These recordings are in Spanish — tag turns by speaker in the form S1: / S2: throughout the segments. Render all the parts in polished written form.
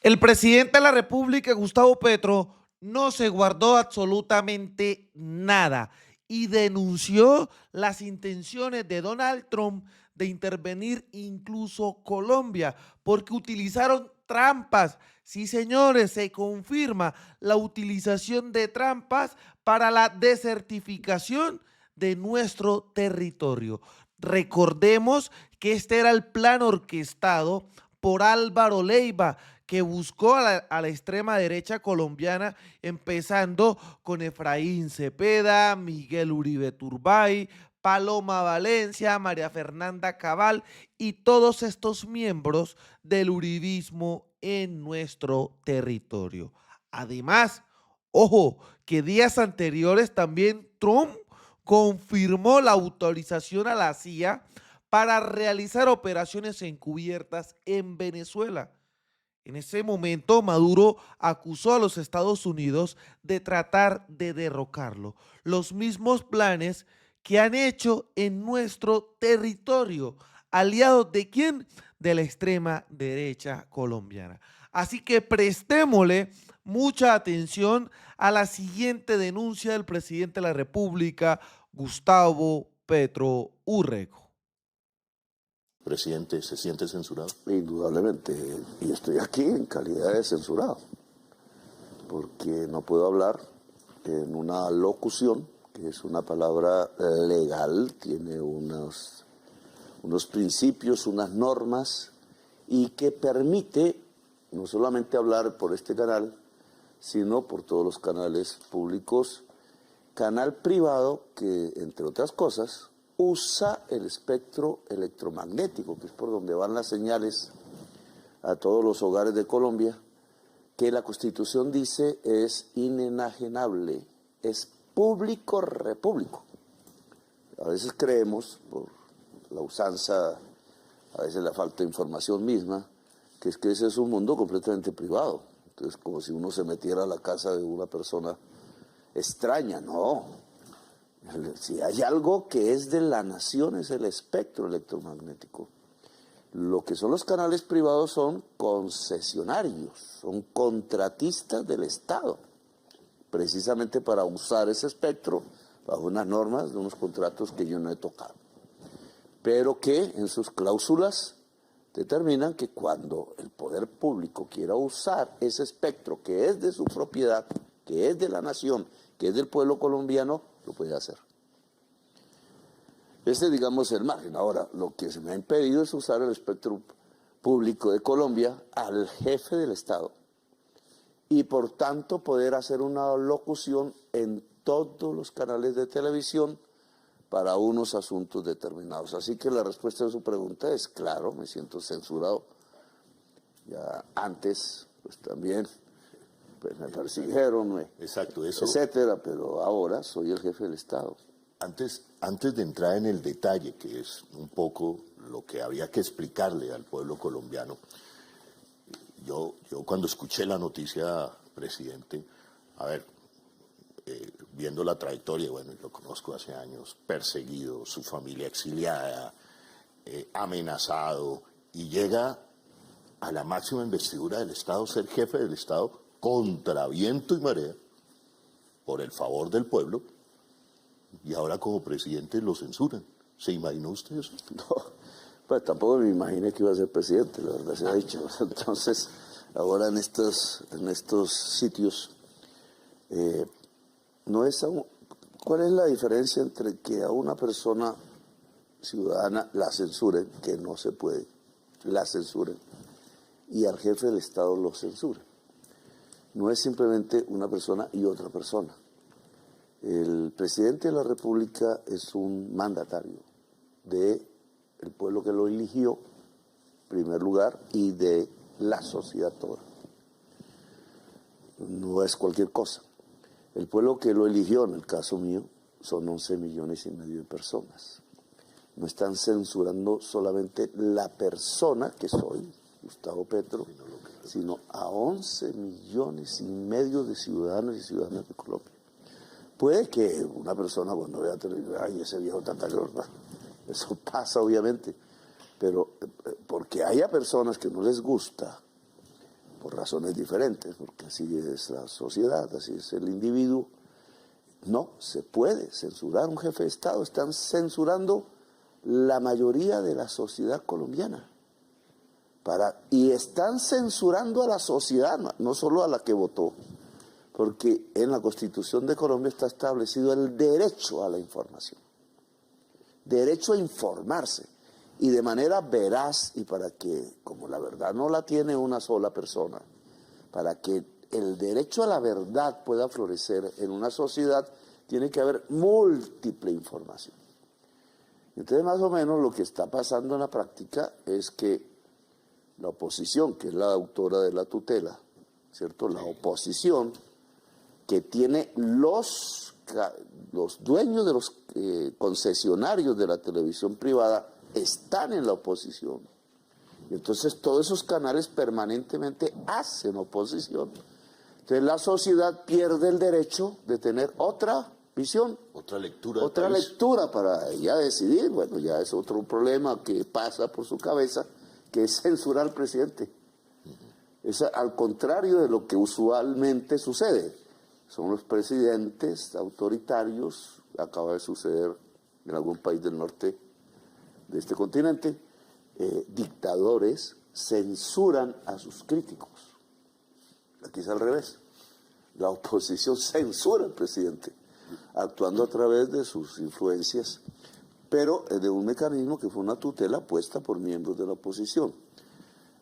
S1: El presidente de la República, Gustavo Petro, no se guardó absolutamente nada y denunció las intenciones de Donald Trump de intervenir incluso Colombia, porque utilizaron trampas. Sí, señores, se confirma la utilización de trampas para la desertificación de nuestro territorio. Recordemos que este era el plan orquestado por Álvaro Leiva, que buscó a la extrema derecha colombiana, empezando con Efraín Cepeda, Miguel Uribe Turbay, Paloma Valencia, María Fernanda Cabal y todos estos miembros del uribismo en nuestro territorio. Además, ojo, que días anteriores también Trump confirmó la autorización a la CIA para realizar operaciones encubiertas en Venezuela. En ese momento, Maduro acusó a los Estados Unidos de tratar de derrocarlo. Los mismos planes que han hecho en nuestro territorio, aliados de quién? De la extrema derecha colombiana. Así que prestémosle mucha atención a la siguiente denuncia del presidente de la República, Gustavo Petro Urrego.
S2: Presidente, ¿se siente censurado?
S3: Indudablemente, y estoy aquí en calidad de censurado, porque no puedo hablar en una locución, que es una palabra legal, tiene unos principios, unas normas, y que permite no solamente hablar por este canal, sino por todos los canales públicos, canal privado que, entre otras cosas, usa el espectro electromagnético, que es por donde van las señales a todos los hogares de Colombia, que la Constitución dice es inenajenable, es público repúblico. A veces creemos, por la usanza, a veces la falta de información misma, que ese es un mundo completamente privado. Entonces, como si uno se metiera a la casa de una persona extraña, no. Si hay algo que es de la nación es el espectro electromagnético. Lo que son los canales privados son concesionarios, son contratistas del Estado, precisamente para usar ese espectro bajo unas normas de unos contratos que yo no he tocado, pero que en sus cláusulas determinan que cuando el poder público quiera usar ese espectro que es de su propiedad, que es de la nación, que es del pueblo colombiano, lo puede hacer. Digamos, el margen. Ahora, lo que se me ha impedido es usar el espectro público de Colombia al jefe del Estado y, por tanto, poder hacer una locución en todos los canales de televisión para unos asuntos determinados. Así que la respuesta a su pregunta es, claro, me siento censurado. Ya antes, pues también pues me persiguieron,
S2: Exacto, eso.
S3: etcétera, pero ahora soy el jefe del Estado.
S2: Antes de entrar en el detalle, que es un poco lo que había que explicarle al pueblo colombiano, yo cuando escuché la noticia, presidente, a ver, viendo la trayectoria, bueno, lo conozco hace años, perseguido, su familia exiliada, amenazado, y llega a la máxima investidura del Estado, ser jefe del Estado, contra viento y marea, por el favor del pueblo, y ahora como presidente lo censuran. ¿Se imaginó usted eso?
S3: No, pues tampoco me imaginé que iba a ser presidente, la verdad se ha dicho. Entonces, ahora en estos sitios, ¿cuál es la diferencia entre que a una persona ciudadana la censuren, que no se puede, la censuren, y al jefe del Estado lo censuren? No es simplemente una persona y otra persona. El presidente de la República es un mandatario del pueblo que lo eligió, en primer lugar, y de la sociedad toda. No es cualquier cosa. El pueblo que lo eligió, en el caso mío, son 11,5 millones de personas. No están censurando solamente la persona que soy, Gustavo Petro, sino a 11,5 millones de ciudadanos y ciudadanas de Colombia. Puede que una persona cuando vea televisión, ay, ese viejo tanta gloria, eso pasa obviamente, pero porque haya personas que no les gusta, por razones diferentes, porque así es la sociedad, así es el individuo. No se puede censurar a un jefe de Estado, están censurando la mayoría de la sociedad colombiana. Y están censurando a la sociedad, no solo a la que votó, porque en la Constitución de Colombia está establecido el derecho a la información, derecho a informarse, y de manera veraz, y para que, como la verdad no la tiene una sola persona, para que el derecho a la verdad pueda florecer en una sociedad, tiene que haber múltiple información. Entonces, más o menos lo que está pasando en la práctica es que la oposición, que es la autora de la tutela, ¿cierto? La oposición que tiene los dueños de los concesionarios de la televisión privada están en la oposición. Y entonces todos esos canales permanentemente hacen oposición. Entonces la sociedad pierde el derecho de tener otra visión.
S2: Otra lectura.
S3: Otra lectura para ella decidir. Bueno, ya es otro problema que pasa por su cabeza, que es censurar al presidente. Es al contrario de lo que usualmente sucede. Son los presidentes autoritarios, acaba de suceder en algún país del norte de este continente, dictadores censuran a sus críticos. Aquí es al revés. La oposición censura al presidente, actuando a través de sus influencias, pero de un mecanismo que fue una tutela puesta por miembros de la oposición.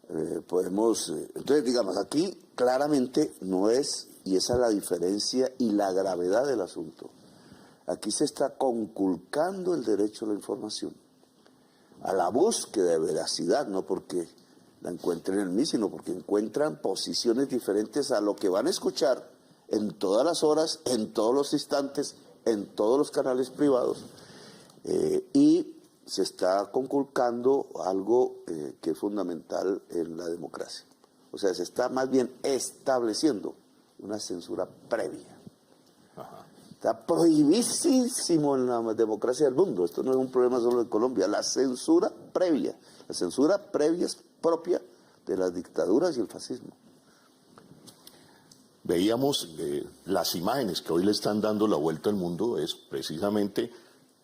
S3: Entonces, digamos, aquí claramente no es, y esa es la diferencia y la gravedad del asunto. Aquí se está conculcando el derecho a la información, a la búsqueda de veracidad, no porque la encuentren en mí, sino porque encuentran posiciones diferentes a lo que van a escuchar en todas las horas, en todos los instantes, en todos los canales privados, y se está conculcando algo que es fundamental en la democracia. O sea, se está más bien estableciendo una censura previa. Está prohibidísimo en la democracia del mundo. Esto no es un problema solo de Colombia. La censura previa es propia de las dictaduras y el fascismo.
S2: Veíamos las imágenes que hoy le están dando la vuelta al mundo, es precisamente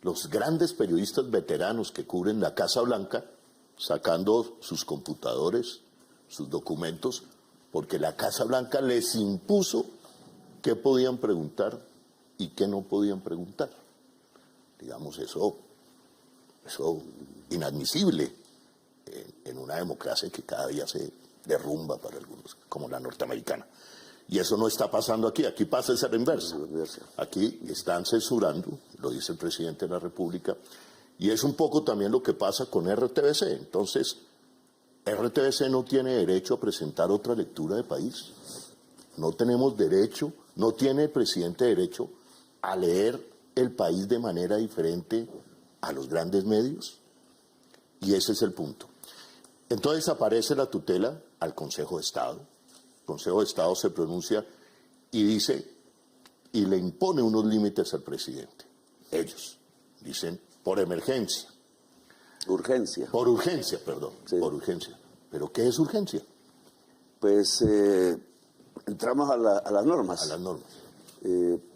S2: los grandes periodistas veteranos que cubren la Casa Blanca sacando sus computadores, sus documentos, porque la Casa Blanca les impuso qué podían preguntar y qué no podían preguntar. Digamos, eso inadmisible en una democracia que cada día se derrumba para algunos, como la norteamericana. Y eso no está pasando aquí, aquí pasa el inverso. Aquí están censurando, lo dice el presidente de la República, y es un poco también lo que pasa con RTBC. Entonces, RTBC no tiene derecho a presentar otra lectura de país. No tenemos derecho, no tiene el presidente derecho a leer el país de manera diferente a los grandes medios. Y ese es el punto. Entonces aparece la tutela al Consejo de Estado. El Consejo de Estado se pronuncia y dice, y le impone unos límites al presidente. Ellos dicen, por emergencia.
S3: Urgencia.
S2: Por urgencia, perdón, sí. Por urgencia. ¿Pero qué es urgencia?
S3: Pues entramos a las normas.
S2: A las normas.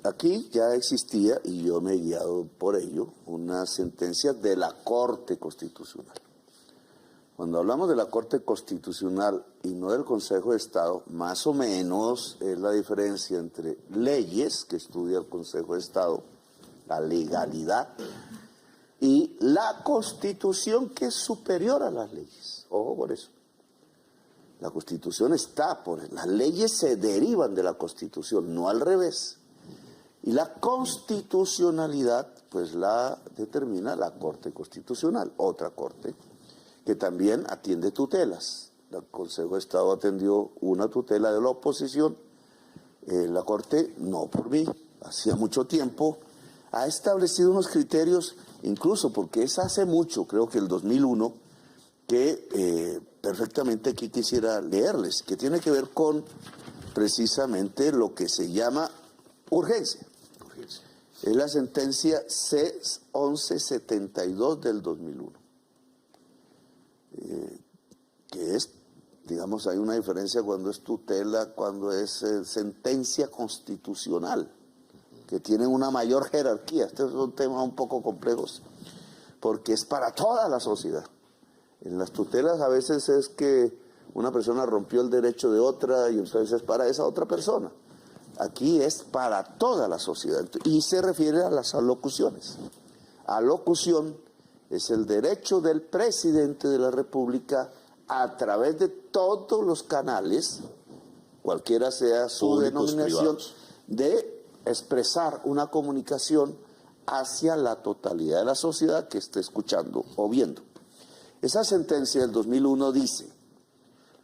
S3: Aquí ya existía, y yo me he guiado por ello, una sentencia de la Corte Constitucional. Cuando hablamos de la Corte Constitucional y no del Consejo de Estado, más o menos es la diferencia entre leyes, que estudia el Consejo de Estado, la legalidad, y la Constitución, que es superior a las leyes. Ojo por eso. La Constitución está las leyes se derivan de la Constitución, no al revés. Y la constitucionalidad, pues la determina la Corte Constitucional, otra corte, que también atiende tutelas. El Consejo de Estado atendió una tutela de la oposición. La Corte, no por mí, hacía mucho tiempo, ha establecido unos criterios, incluso porque es hace mucho, creo que el 2001, que perfectamente aquí quisiera leerles, que tiene que ver con precisamente lo que se llama urgencia. Es la sentencia C-1172 del 2001, que es digamos, hay una diferencia cuando es tutela, cuando es sentencia constitucional, que tienen una mayor jerarquía. Este es un tema un poco complejo, porque es para toda la sociedad. En las tutelas a veces es que una persona rompió el derecho de otra y entonces es para esa otra persona. Aquí es para toda la sociedad y se refiere a las alocuciones. Alocución es el derecho del presidente de la República a través de todos los canales, cualquiera sea su
S2: Públicos,
S3: denominación,
S2: privados,
S3: de expresar una comunicación hacia la totalidad de la sociedad que esté escuchando o viendo. Esa sentencia del 2001 dice: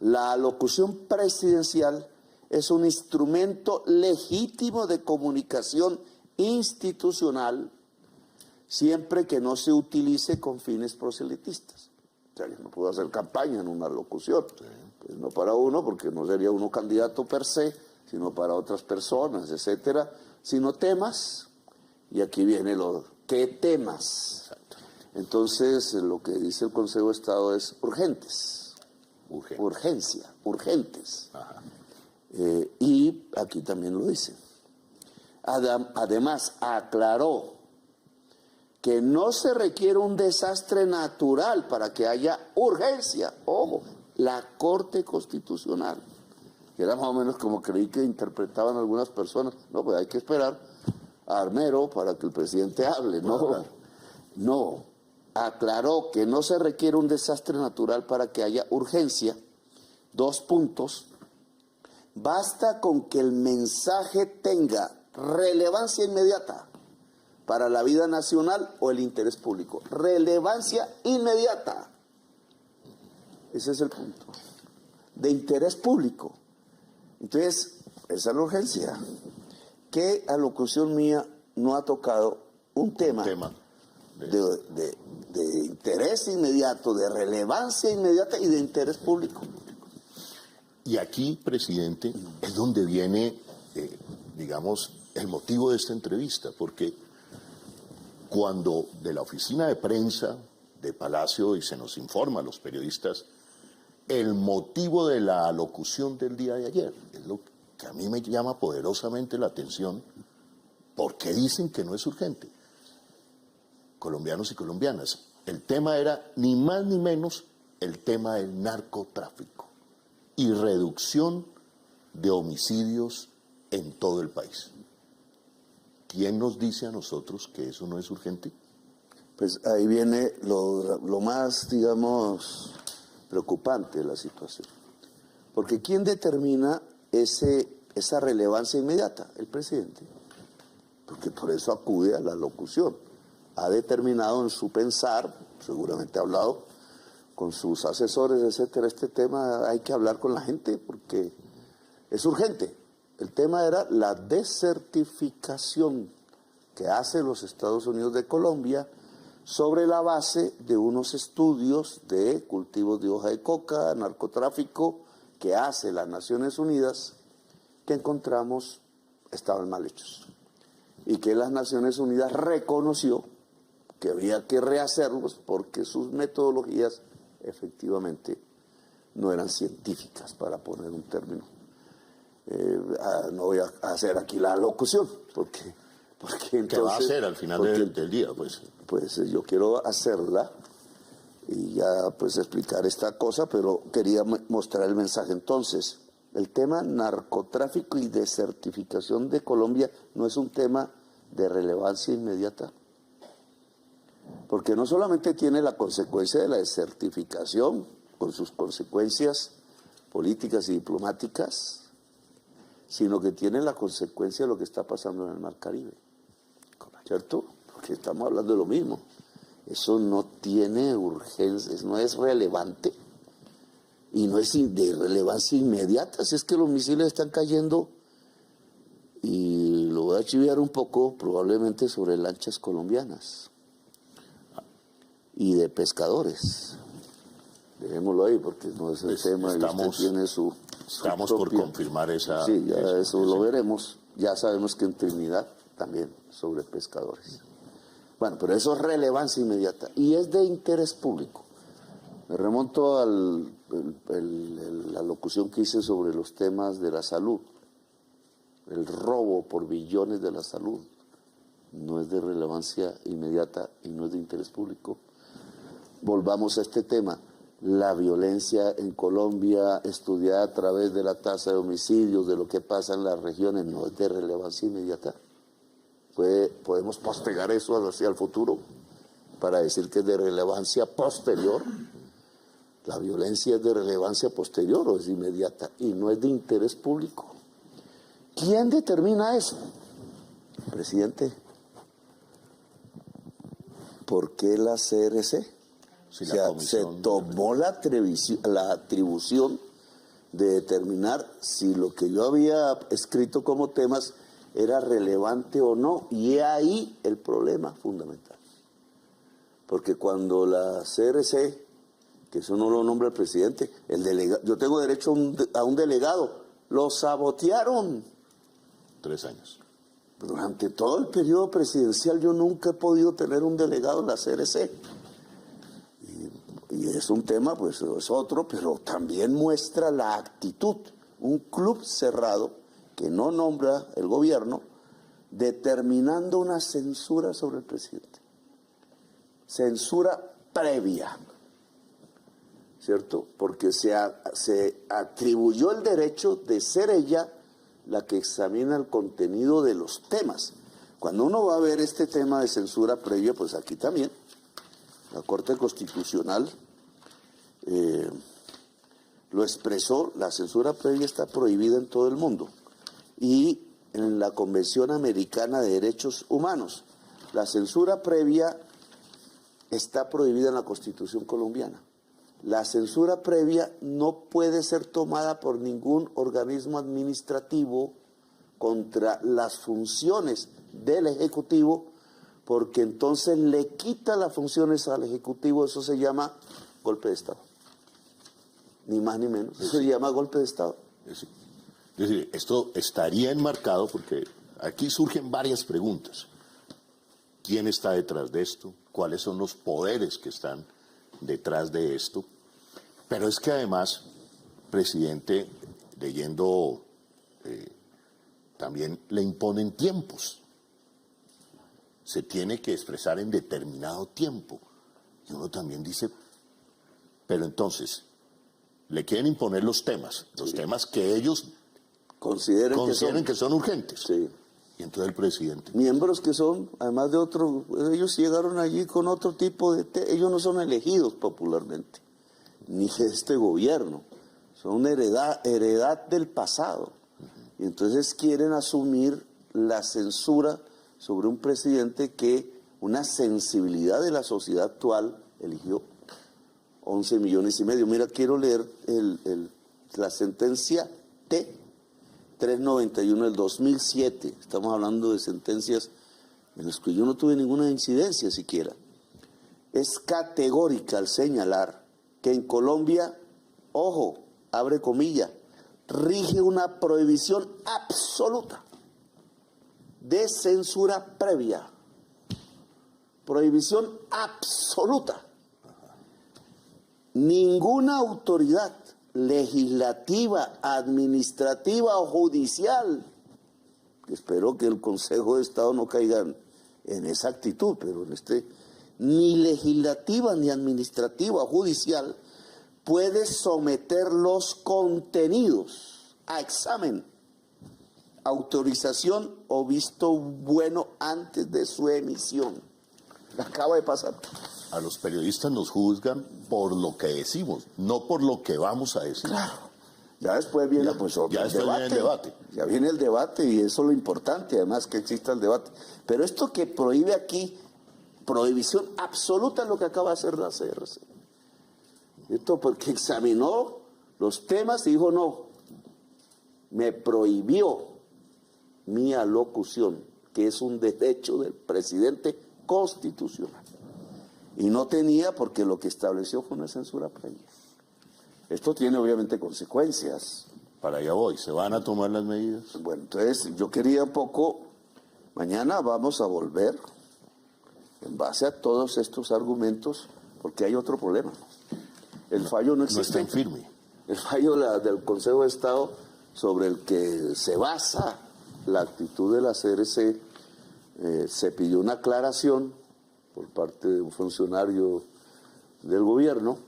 S3: la alocución presidencial es un instrumento legítimo de comunicación institucional siempre que no se utilice con fines proselitistas. O sea, yo no puedo hacer campaña en una locución, pues no para uno, porque no sería uno candidato per se, sino para otras personas, etcétera, sino temas, y aquí viene lo ¿qué temas? Entonces, lo que dice el Consejo de Estado es urgentes, urgentes.
S2: Ajá.
S3: Y aquí también lo dice. Además, aclaró que no se requiere un desastre natural para que haya urgencia. Ojo, la Corte Constitucional, que era más o menos como creí que interpretaban algunas personas. No, pues hay que esperar a Armero para que el presidente hable. No, aclaró que no se requiere un desastre natural para que haya urgencia. 2 puntos. Basta con que el mensaje tenga relevancia inmediata para la vida nacional o el interés público. Relevancia inmediata. Ese es el punto. De interés público. Entonces, esa es la urgencia. ¿Qué alocución mía no ha tocado un tema de interés inmediato, de relevancia inmediata y de interés público?
S2: Y aquí, presidente, es donde viene, digamos, el motivo de esta entrevista, porque cuando de la oficina de prensa de Palacio y se nos informa a los periodistas el motivo de la alocución del día de ayer, es lo que a mí me llama poderosamente la atención, ¿por qué dicen que no es urgente? Colombianos y colombianas, el tema era ni más ni menos el tema del narcotráfico y reducción de homicidios en todo el país. ¿Quién nos dice a nosotros que eso no es urgente?
S3: Pues ahí viene lo más, digamos, preocupante de la situación. Porque ¿quién determina esa relevancia inmediata? El presidente. Porque por eso acude a la locución. Ha determinado en su pensar, seguramente ha hablado con sus asesores, etcétera, este tema hay que hablar con la gente porque es urgente. El tema era la desertificación que hace los Estados Unidos de Colombia sobre la base de unos estudios de cultivos de hoja de coca, narcotráfico, que hace las Naciones Unidas, que encontramos estaban mal hechos. Y que las Naciones Unidas reconoció que había que rehacerlos porque sus metodologías efectivamente no eran científicas, para poner un término. No voy a hacer aquí la locución, porque entonces...
S2: ¿Qué va a hacer al final del día?
S3: Pues yo quiero hacerla y ya pues explicar esta cosa, pero quería mostrar el mensaje. Entonces, el tema narcotráfico y desertificación de Colombia no es un tema de relevancia inmediata. Porque no solamente tiene la consecuencia de la desertificación, con sus consecuencias políticas y diplomáticas, sino que tiene la consecuencia de lo que está pasando en el Mar Caribe. ¿Cierto? Porque estamos hablando de lo mismo. Eso no tiene urgencia, no es relevante y no es de relevancia inmediata. Si es que los misiles están cayendo, y lo voy a chiviar un poco, probablemente sobre lanchas colombianas y de pescadores. Dejémoslo ahí porque no es el tema. Usted tiene su
S2: Estamos por confirmar esa...
S3: Sí, ya eso lo veremos. Ya sabemos que en Trinidad también sobre pescadores. Bueno, pero eso es relevancia inmediata y es de interés público. Me remonto a la locución que hice sobre los temas de la salud. El robo por billones de la salud no es de relevancia inmediata y no es de interés público. Volvamos a este tema. La violencia en Colombia, estudiada a través de la tasa de homicidios, de lo que pasa en las regiones, no es de relevancia inmediata. ¿Podemos postergar eso hacia el futuro para decir que es de relevancia posterior? La violencia es de relevancia posterior o es inmediata y no es de interés público. ¿Quién determina eso? Presidente. ¿Por qué la CRC?
S2: Si
S3: o sea, se tomó la atribución de determinar si lo que yo había escrito como temas era relevante o no. Y he ahí el problema fundamental. Porque cuando la CRC, que eso no lo nombra el presidente, el delegado, yo tengo derecho a un delegado, lo sabotearon.
S2: 3 años.
S3: Durante todo el periodo presidencial yo nunca he podido tener un delegado en la CRC. Y es un tema, pues es otro, pero también muestra la actitud. Un club cerrado que no nombra el gobierno, determinando una censura sobre el presidente. Censura previa, ¿cierto? Porque se atribuyó el derecho de ser ella la que examina el contenido de los temas. Cuando uno va a ver este tema de censura previa, pues aquí también, la Corte Constitucional lo expresó, la censura previa está prohibida en todo el mundo. Y en la Convención Americana de Derechos Humanos, la censura previa está prohibida en la Constitución colombiana. La censura previa no puede ser tomada por ningún organismo administrativo contra las funciones del Ejecutivo, porque entonces le quita las funciones al Ejecutivo. Eso se llama golpe de Estado. Ni más ni menos. Eso se llama golpe de Estado.
S2: Es decir, esto estaría enmarcado porque aquí surgen varias preguntas. ¿Quién está detrás de esto? ¿Cuáles son los poderes que están detrás de esto? Pero es que además, presidente, leyendo, también le imponen tiempos. Se tiene que expresar en determinado tiempo. Y uno también dice, pero entonces, le quieren imponer los temas que ellos consideren que son urgentes.
S3: Sí.
S2: Y entonces el presidente.
S3: Miembros que son, además de otros, ellos llegaron allí con otro tipo de... ellos no son elegidos popularmente, ni de este gobierno, son heredad del pasado. Y entonces quieren asumir la censura sobre un presidente que una sensibilidad de la sociedad actual eligió 11 millones y medio. Mira, quiero leer la sentencia T-391 del 2007. Estamos hablando de sentencias en las que yo no tuve ninguna incidencia siquiera. Es categórica al señalar que en Colombia, ojo, abre comilla, rige una prohibición absoluta de censura previa. Prohibición absoluta. Ninguna autoridad legislativa, administrativa o judicial, espero que el Consejo de Estado no caiga en esa actitud, pero ni legislativa, ni administrativa o judicial, puede someter los contenidos a examen, autorización o visto bueno antes de su emisión. Acaba de pasar.
S2: A los periodistas nos juzgan por lo que decimos, no por lo que vamos a decir.
S3: Claro. Ya después viene
S2: el debate.
S3: Ya viene el debate y eso es lo importante, además que exista el debate. Pero esto que prohíbe aquí, prohibición absoluta es lo que acaba de hacer la CRC. Esto porque examinó los temas y dijo no, me prohibió mi alocución, que es un derecho del presidente constitucional. Y no tenía porque lo que estableció fue una censura previa. Esto tiene obviamente consecuencias.
S2: Para allá voy, ¿se van a tomar las medidas?
S3: Bueno, entonces yo quería mañana vamos a volver en base a todos estos argumentos, porque hay otro problema. El fallo no
S2: No está
S3: existe.
S2: en firme.
S3: El fallo del Consejo de Estado sobre el que se basa la actitud de la CRC, se pidió una aclaración por parte de un funcionario del gobierno.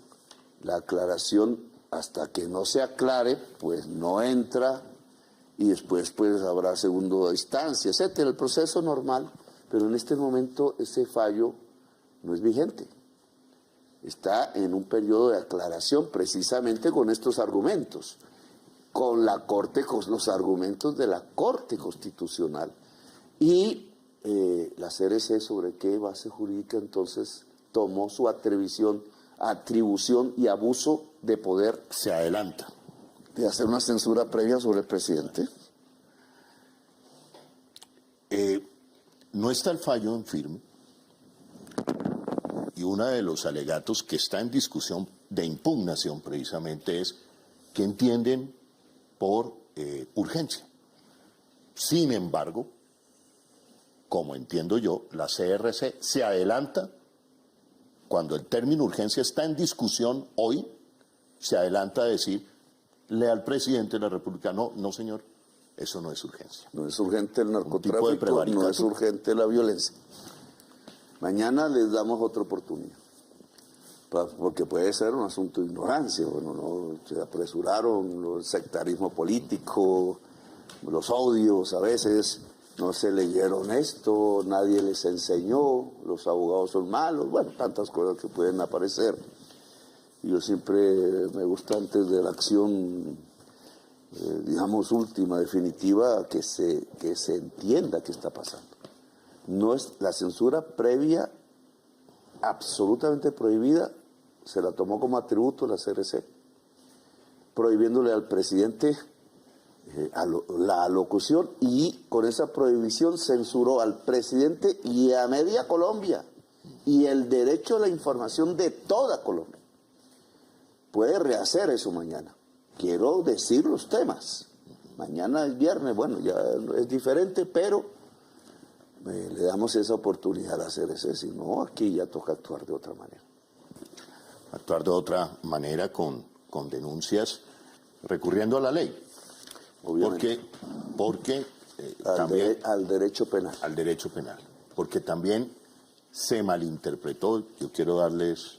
S3: La aclaración, hasta que no se aclare, pues no entra, y después pues habrá segunda instancia, etcétera, el proceso normal. Pero en este momento ese fallo no es vigente. Está en un periodo de aclaración precisamente con estos argumentos, con la Corte, con los argumentos de la Corte Constitucional. Y la CRC, ¿sobre qué base jurídica entonces tomó su atribución y abuso de poder
S2: Se adelanta.
S3: de hacer una censura previa sobre el presidente?
S2: No está el fallo en firme, y uno de los alegatos que está en discusión de impugnación precisamente es que entienden por urgencia. Sin embargo, como entiendo yo, la CRC se adelanta cuando el término urgencia está en discusión hoy, se adelanta a decirle al presidente de la República, no, no señor, eso no es urgencia.
S3: No es urgente el
S2: tipo de
S3: narcotráfico,
S2: prevaricato.
S3: no es urgente la violencia. Mañana les damos otra oportunidad, porque puede ser un asunto de ignorancia. Bueno, no se apresuraron, el sectarismo político, los odios a veces, no se leyeron esto, nadie les enseñó, los abogados son malos, bueno, tantas cosas que pueden aparecer. Yo siempre me gusta, antes de la acción, digamos, última, definitiva, que se entienda qué está pasando. No es la censura previa, absolutamente prohibida, se la tomó como atributo la CRC, prohibiéndole al presidente la alocución, y con esa prohibición censuró al presidente y a media Colombia y el derecho a la información de toda Colombia. Puede rehacer eso mañana. Quiero decir los temas. Mañana es viernes, bueno, ya es diferente, pero le damos esa oportunidad a la CRC. Si no, aquí ya toca actuar de otra manera.
S2: Actuar de otra manera con denuncias recurriendo a la ley.
S3: Obviamente.
S2: Porque también
S3: al derecho penal.
S2: al derecho penal. Porque también se malinterpretó, yo quiero darles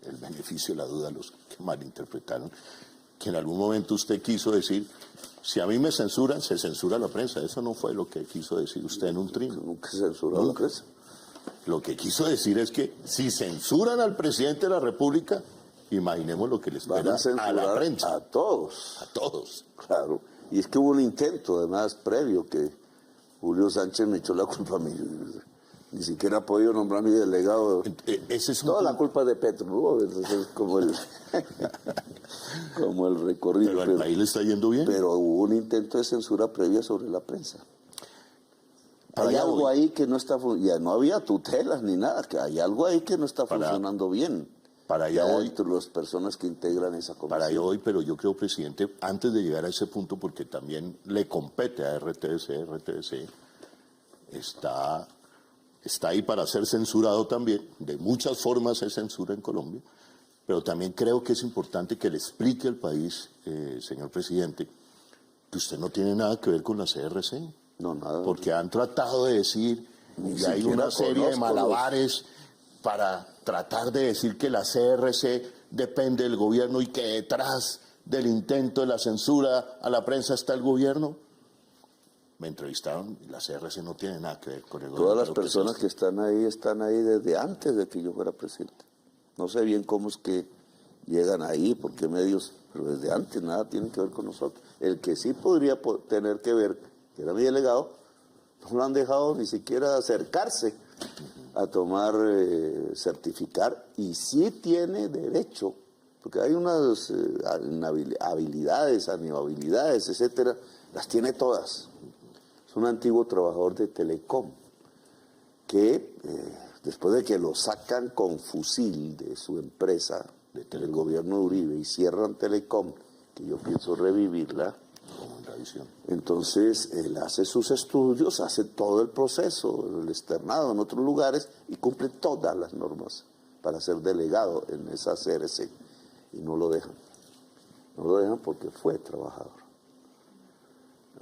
S2: el beneficio de la duda a los que malinterpretaron, que en algún momento usted quiso decir, si a mí me censuran, se censura la prensa. Eso no fue lo que quiso decir usted en un trino.
S3: Nunca se censuró la prensa.
S2: Lo que quiso decir es que si censuran al presidente de la República, imaginemos lo que les
S3: Van
S2: espera
S3: a censurar
S2: a la prensa.
S3: a todos.
S2: A todos.
S3: Claro. Y es que hubo un intento, además, previo, que Julio Sánchez me echó la culpa a mí. Ni siquiera ha podido nombrar a mi delegado.
S2: Ese es un
S3: Toda la
S2: punto.
S3: culpa de Petro, ¿no? Entonces, como el recorrido.
S2: Pero al país le está yendo bien.
S3: Pero hubo un intento de censura previa sobre la prensa.
S2: Para
S3: Hay
S2: allá
S3: algo
S2: voy.
S3: ahí que no está funcionando. Ya no había tutelas ni nada, que hay algo ahí que no está funcionando bien.
S2: para allá
S3: Ya
S2: voy.
S3: entre las personas que integran esa comisión.
S2: Para ello hoy, pero yo creo, presidente, antes de llegar a ese punto, porque también le compete a RTC está ahí para ser censurado también, de muchas formas es censura en Colombia, pero también creo que es importante que le explique al país, señor presidente, que usted no tiene nada que ver con la CRC.
S3: No, nada.
S2: Porque han tratado de decir,
S3: Ni
S2: y hay
S3: siquiera
S2: una serie de
S3: conozco
S2: malabares para tratar de decir que la CRC depende del gobierno y que detrás del intento de la censura a la prensa está el gobierno. Me entrevistaron y la CRC no tiene nada que ver con el gobierno.
S3: Todas las personas que están ahí desde antes de que yo fuera presidente. No sé bien cómo es que llegan ahí, por qué medios, pero desde antes nada tiene que ver con nosotros. El que sí podría tener que ver, que era mi delegado, no lo han dejado ni siquiera acercarse a tomar, certificar, y sí tiene derecho, porque hay unas habilidades, inhabilidades, etcétera, las tiene todas. Es un antiguo trabajador de Telecom que después de que lo sacan con fusil de su empresa, del gobierno de Uribe, y cierran Telecom, que yo pienso revivirla, entonces él hace sus estudios, hace todo el proceso, el externado en otros lugares, y cumple todas las normas para ser delegado en esa CRC. y no lo dejan. No lo dejan porque fue trabajador.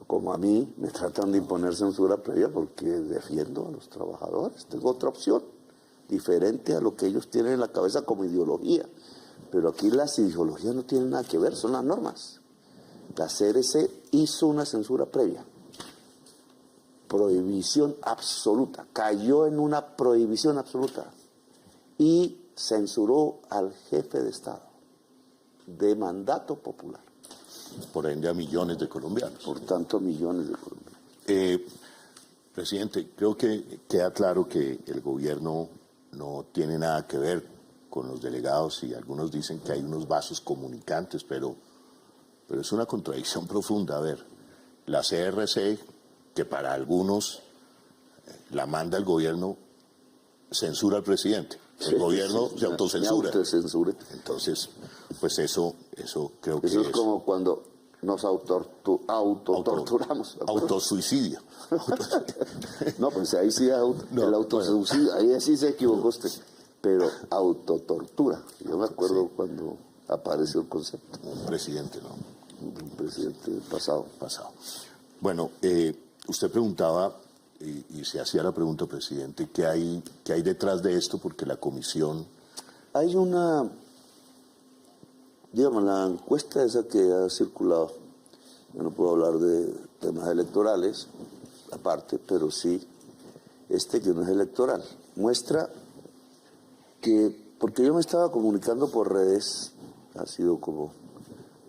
S3: Como a mí me tratan de imponer censura previa porque defiendo a los trabajadores. Tengo otra opción, diferente a lo que ellos tienen en la cabeza como ideología. Pero aquí las ideologías no tienen nada que ver, son las normas. La CRC hizo una censura previa. Prohibición absoluta. Cayó en una prohibición absoluta. Y censuró al jefe de Estado de mandato popular.
S2: Por ende a millones de colombianos.
S3: Por tanto, millones de colombianos.
S2: Presidente, creo que queda claro que el gobierno no tiene nada que ver con los delegados y algunos dicen que hay unos vasos comunicantes, pero es una contradicción profunda. A ver, la CRC, que para algunos la manda el gobierno, censura al presidente. El gobierno se autocensura. Entonces, pues eso creo que
S3: eso es como cuando nos autotorturamos.
S2: Autosuicidio.
S3: No, pues ahí sí el autosuicidio, ahí sí se equivocó usted. Pero autotortura. Yo me acuerdo cuando apareció el concepto.
S2: Un presidente, ¿no?
S3: Un presidente pasado.
S2: Bueno, usted preguntaba y se hacía la pregunta, presidente, ¿qué hay detrás de esto? Porque la comisión...
S3: Hay una, digamos, la encuesta esa que ha circulado, yo no puedo hablar de temas electorales, aparte, pero sí, que no es electoral, muestra que, porque yo me estaba comunicando por redes, ha sido como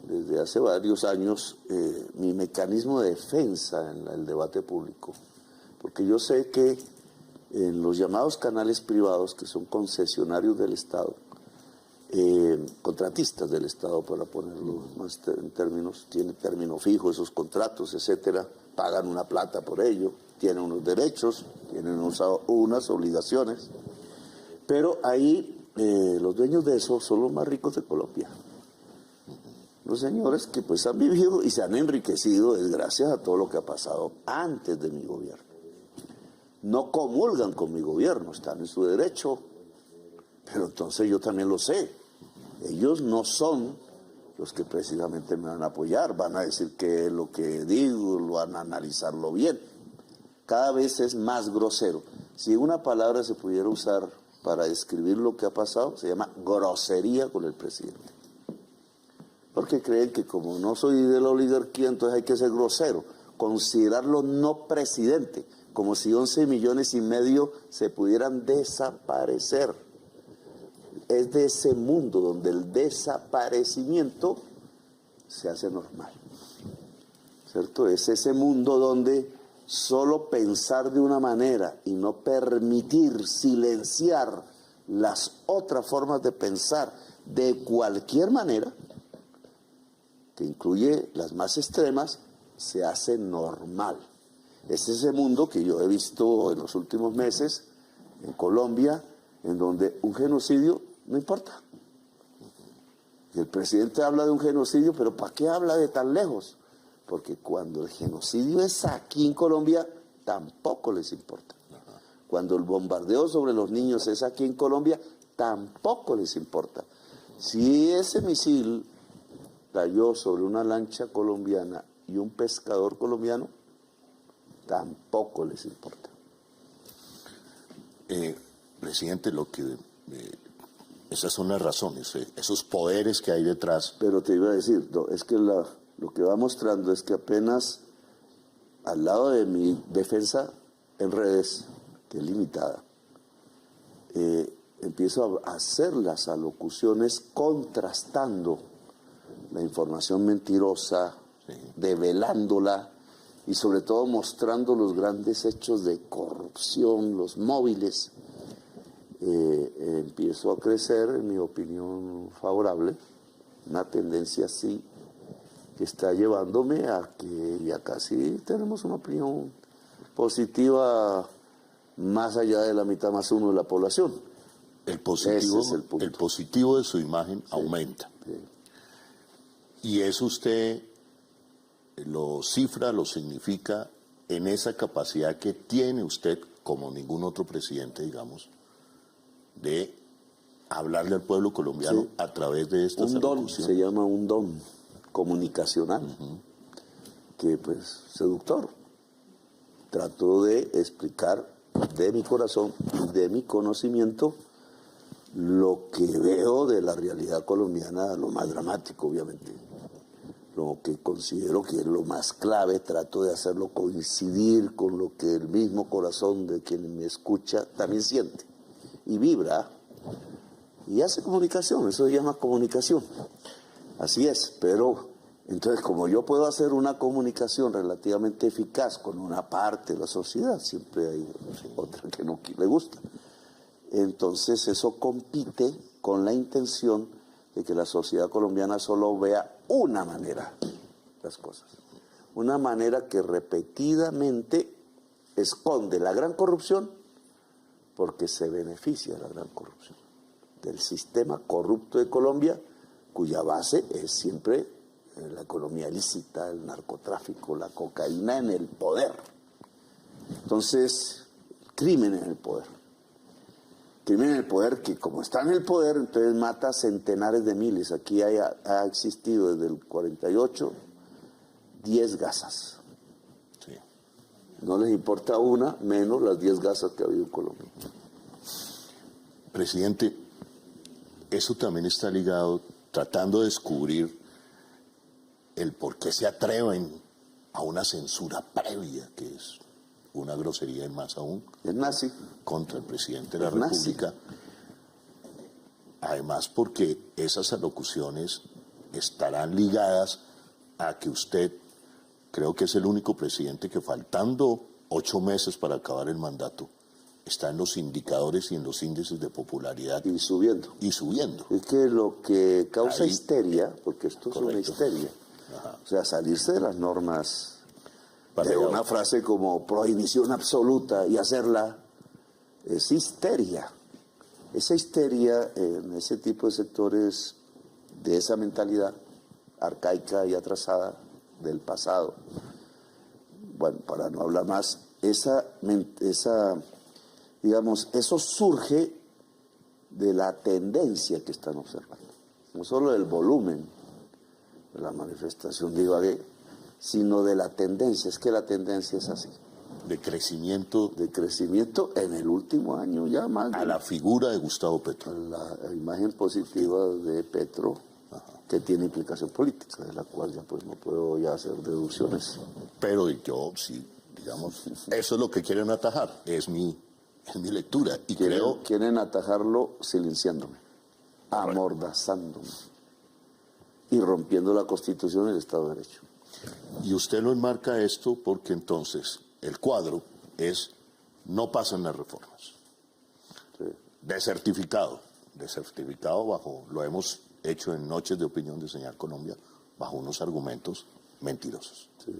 S3: desde hace varios años, mi mecanismo de defensa en el debate público. Porque yo sé que en los llamados canales privados, que son concesionarios del Estado, contratistas del Estado, para ponerlo más en términos, tienen término fijo esos contratos, etcétera, pagan una plata por ello, tienen unos derechos, tienen unas obligaciones, pero ahí los dueños de eso son los más ricos de Colombia. Los señores que pues han vivido y se han enriquecido gracias a todo lo que ha pasado antes de mi gobierno. No comulgan con mi gobierno, están en su derecho, pero entonces yo también lo sé. Ellos no son los que precisamente me van a apoyar, van a decir que lo que digo, lo van a analizarlo bien. Cada vez es más grosero. Si una palabra se pudiera usar para describir lo que ha pasado, se llama grosería con el presidente. Porque creen que como no soy de la oligarquía, entonces hay que ser grosero, considerarlo no presidente, como si 11,5 millones se pudieran desaparecer. Es de ese mundo donde el desaparecimiento se hace normal, ¿cierto? Es ese mundo donde solo pensar de una manera y no permitir silenciar las otras formas de pensar de cualquier manera, que incluye las más extremas, se hace normal. Es ese mundo que yo he visto en los últimos meses en Colombia, en donde un genocidio no importa. El presidente habla de un genocidio, pero ¿para qué habla de tan lejos? Porque cuando el genocidio es aquí en Colombia, tampoco les importa. Cuando el bombardeo sobre los niños es aquí en Colombia, tampoco les importa. Si ese misil cayó sobre una lancha colombiana y un pescador colombiano, tampoco les importa.
S2: Presidente, esas son las razones, esos poderes que hay detrás.
S3: Pero te iba a decir, no, es que lo que va mostrando es que apenas al lado de mi defensa en redes, que es limitada, empiezo a hacer las alocuciones contrastando la información mentirosa, sí, develándola y sobre todo mostrando los grandes hechos de corrupción, los móviles. Empiezo a crecer, en mi opinión favorable, una tendencia así que está llevándome a que ya casi tenemos una opinión positiva más allá de la mitad más uno de la población.
S2: El positivo de su imagen, sí, aumenta.
S3: Sí.
S2: Y eso usted lo cifra, lo significa en esa capacidad que tiene usted, como ningún otro presidente, digamos, de hablarle al pueblo colombiano
S3: Sí.
S2: a través de estas
S3: Un don,
S2: alocuciones.
S3: se llama un don comunicacional, que pues seductor. Trato de explicar de mi corazón y de mi conocimiento lo que veo de la realidad colombiana, lo más dramático, obviamente. Lo que considero que es lo más clave, trato de hacerlo coincidir con lo que el mismo corazón de quien me escucha también siente y vibra y hace comunicación, eso se llama comunicación. Así es, pero entonces como yo puedo hacer una comunicación relativamente eficaz con una parte de la sociedad, siempre hay otra que no le gusta. Entonces eso compite con la intención de que la sociedad colombiana solo vea una manera las cosas. Una manera que repetidamente esconde la gran corrupción porque se beneficia de la gran corrupción. Del sistema corrupto de Colombia, cuya base es siempre la economía ilícita, el narcotráfico, la cocaína en el poder. Entonces, crimen en el poder. Crimen en el poder que como está en el poder, entonces mata centenares de miles. Aquí ha existido desde el 48 10 gasas.
S2: Sí.
S3: No les importa una, menos las 10 gasas que ha habido en Colombia.
S2: Presidente, eso también está ligado, tratando de descubrir el por qué se atreven a una censura previa, que es una grosería y más aún,
S3: Es nazi.
S2: contra el presidente de la
S3: Es nazi.
S2: República. Además, porque esas alocuciones estarán ligadas a que usted, creo que es el único presidente que faltando 8 meses para acabar el mandato, está en los indicadores y en los índices de popularidad
S3: Y subiendo.
S2: y subiendo.
S3: Es que lo que causa
S2: Ahí.
S3: histeria, porque esto
S2: Correcto.
S3: es una histeria,
S2: Ajá.
S3: o sea, salirse de las normas,
S2: Para
S3: de
S2: allá.
S3: una frase como prohibición absoluta y hacerla, es histeria. Esa histeria en ese tipo de sectores de esa mentalidad arcaica y atrasada del pasado, bueno, para no hablar más, digamos, eso surge de la tendencia que están observando, no solo del volumen de la manifestación de Ibagué, sino de la tendencia. Es que la tendencia es así,
S2: De crecimiento
S3: de crecimiento en el último año ya más
S2: a
S3: de
S2: la figura de Gustavo Petro.
S3: la imagen positiva de Petro, que tiene implicación política, de la cual ya pues no puedo ya hacer deducciones.
S2: Pero yo sí, digamos, eso es lo que quieren atajar, es mi lectura. Y creo,
S3: Quieren atajarlo silenciándome, amordazándome y rompiendo la Constitución y el Estado de Derecho.
S2: y usted lo enmarca esto porque entonces el cuadro es, no pasan las reformas.
S3: Sí.
S2: Desertificado bajo, lo hemos hecho en Noches de Opinión de Señal Colombia, bajo unos argumentos mentirosos.
S3: Sí.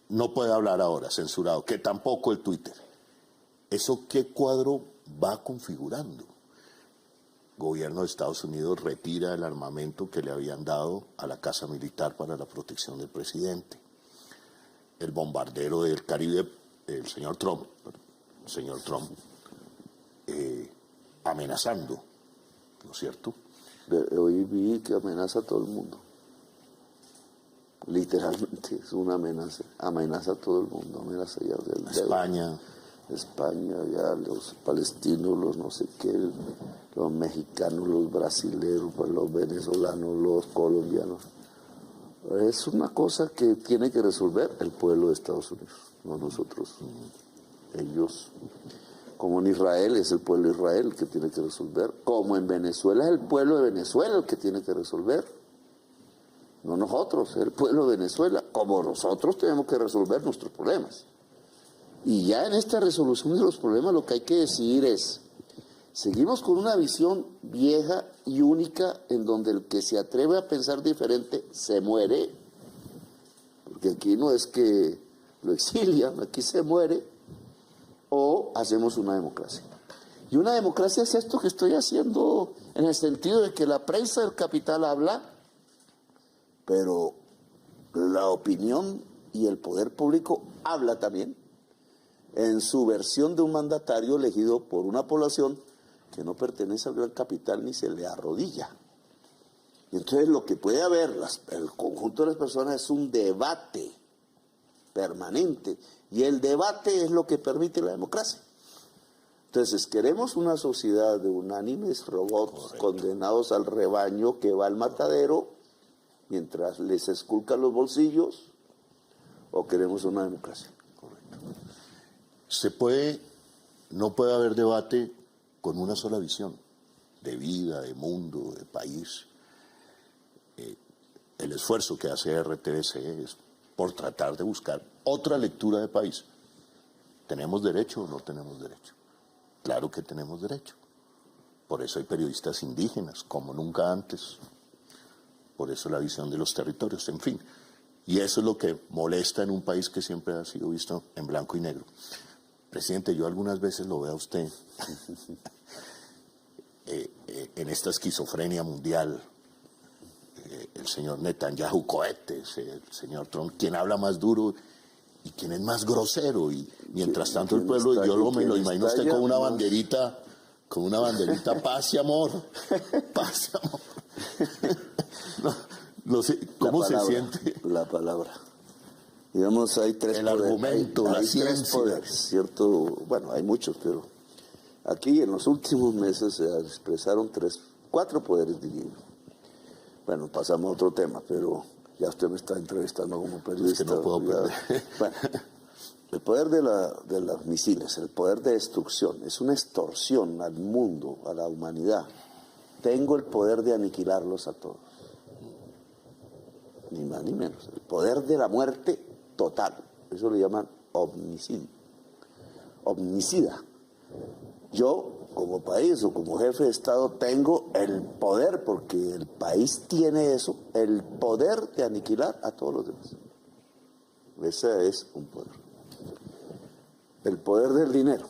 S2: No puede hablar ahora, censurado, que tampoco el Twitter. ¿Eso qué cuadro va configurando? Gobierno de Estados Unidos retira el armamento que le habían dado a la Casa Militar para la protección del presidente. El bombardero del Caribe, el señor Trump, amenazando, ¿no es cierto?
S3: Hoy vi que amenaza a todo el mundo. Literalmente es una amenaza a todo el mundo, amenaza ya del España, ya los palestinos, los no sé qué, los mexicanos, los brasileños, pues los venezolanos, los colombianos. Es una cosa que tiene que resolver el pueblo de Estados Unidos, no nosotros. Ellos, como en Israel es el pueblo de Israel el que tiene que resolver, como en Venezuela es el pueblo de Venezuela el que tiene que resolver. No nosotros, es el pueblo de Venezuela, como nosotros tenemos que resolver nuestros problemas. Y ya en esta resolución de los problemas lo que hay que decidir es, seguimos con una visión vieja y única en donde el que se atreve a pensar diferente se muere, porque aquí no es que lo exilian, aquí se muere, o hacemos una democracia. Y una democracia es esto que estoy haciendo en el sentido de que la prensa del capital habla, pero la opinión y el poder público habla también en su versión de un mandatario elegido por una población que no pertenece al gran capital ni se le arrodilla. Y entonces lo que puede haber, el conjunto de las personas es un debate permanente, y el debate es lo que permite la democracia. Entonces, queremos una sociedad de unánimes robots condenados al rebaño que va al matadero mientras les esculcan los bolsillos, o queremos una democracia.
S2: No puede haber debate con una sola visión de vida, de mundo, de país. El esfuerzo que hace RTBC es por tratar de buscar otra lectura de país. ¿Tenemos derecho o no tenemos derecho? Claro que tenemos derecho. Por eso hay periodistas indígenas, como nunca antes. Por eso la visión de los territorios, en fin. Y eso es lo que molesta en un país que siempre ha sido visto en blanco y negro. Presidente, yo algunas veces lo veo a usted en esta esquizofrenia mundial. El señor Netanyahu cohetes, el señor Trump, quien habla más duro y quien es más grosero, y mientras tanto el pueblo, yo me lo imagino usted con una banderita, paz y amor, paz y amor. No sé, ¿cómo se siente?
S3: La palabra. Digamos, hay tres
S2: poderes. El argumento, la ciencia.
S3: Tres poderes, ¿cierto? Bueno, hay muchos, pero aquí en los últimos meses se expresaron cuatro poderes, diría yo. Bueno, pasamos a otro tema, pero ya usted me está entrevistando como periodista.
S2: Es que no puedo perder.
S3: Bueno, el poder de los misiles, el poder de destrucción, es una extorsión al mundo, a la humanidad. Tengo el poder de aniquilarlos a todos. Ni más ni menos. El poder de la muerte total. Eso le llaman omnicidio. Omnicida. Yo, como país o como jefe de Estado, tengo el poder, porque el país tiene eso, el poder de aniquilar a todos los demás. Ese es un poder. El poder del dinero.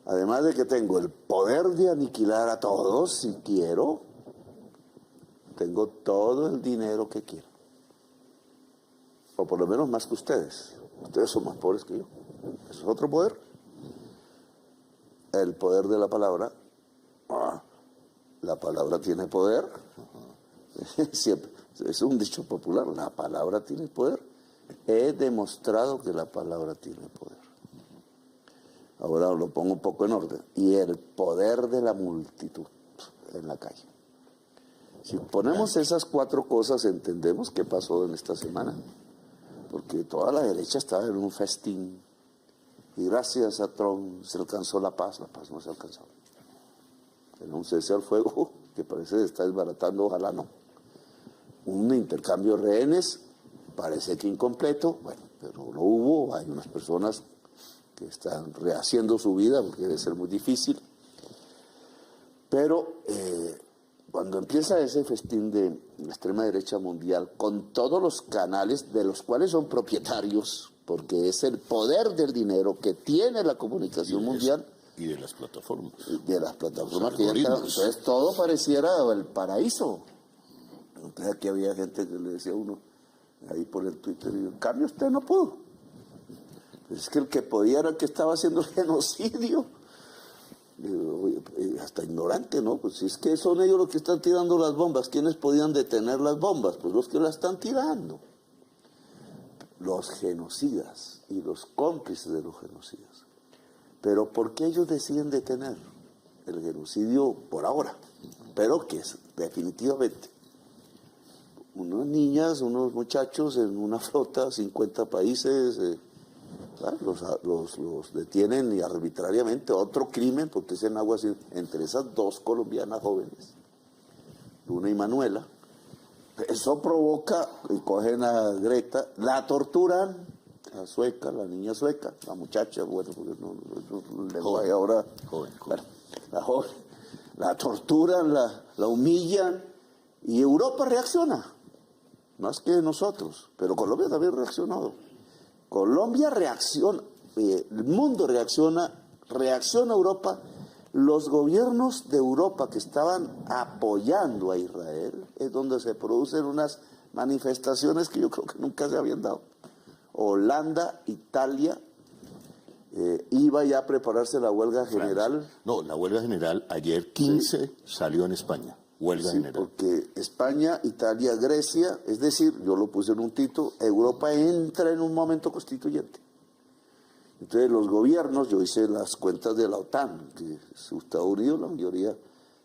S3: Además de que tengo el poder de aniquilar a todos, si quiero, tengo todo el dinero que quiero. O por lo menos más que ustedes. Ustedes son más pobres que yo. Eso es otro poder. El poder de la palabra. La palabra tiene poder. Siempre. Es un dicho popular. La palabra tiene poder. He demostrado que la palabra tiene poder. Ahora lo pongo un poco en orden. Y el poder de la multitud en la calle. Si ponemos esas cuatro cosas, entendemos qué pasó en esta semana. Porque toda la derecha estaba en un festín. Y gracias a Trump se alcanzó la paz no se alcanzó. En un cese al fuego que parece que está desbaratando, ojalá no. Un intercambio de rehenes, parece que incompleto, bueno, pero lo hubo. Hay unas personas que están rehaciendo su vida porque debe ser muy difícil. Pero cuando empieza ese festín de la extrema derecha mundial, con todos los canales de los cuales son propietarios, porque es el poder del dinero que tiene la comunicación mundial.
S2: Y de las plataformas.
S3: De las plataformas que ya están. Entonces todo pareciera el paraíso. Entonces aquí había gente que le decía a uno, ahí por el Twitter, y en cambio usted no pudo. Es que el que podía era el que estaba haciendo el genocidio. Hasta ignorante, ¿no? Pues si es que son ellos los que están tirando las bombas, ¿quiénes podían detener las bombas? Pues los que las están tirando. Los genocidas y los cómplices de los genocidas. Pero ¿por qué ellos deciden detener el genocidio por ahora? Pero que es definitivamente unas niñas, unos muchachos en una flota, 50 países, los detienen y arbitrariamente, otro crimen, porque es en agua así, entre esas dos colombianas jóvenes, Luna y Manuela. Eso provoca, y cogen a Greta, la torturan, la sueca, la niña sueca, la muchacha, bueno, porque no lenguaje ahora,
S2: joven.
S3: Bueno, la joven, la torturan, la humillan, y Europa reacciona, más que nosotros, pero Colombia también ha reaccionado. Colombia reacciona, el mundo reacciona Europa. Los gobiernos de Europa que estaban apoyando a Israel es donde se producen unas manifestaciones que yo creo que nunca se habían dado. Holanda, Italia, ¿Iba ya a prepararse la huelga general?
S2: No, la huelga general ayer 15 salió en España. Huelga
S3: Sí,
S2: general.
S3: porque España, Italia, Grecia, es decir, yo lo puse en un título, Europa entra en un momento constituyente. Entonces los gobiernos, yo hice las cuentas de la OTAN, que Estados Unidos, la mayoría,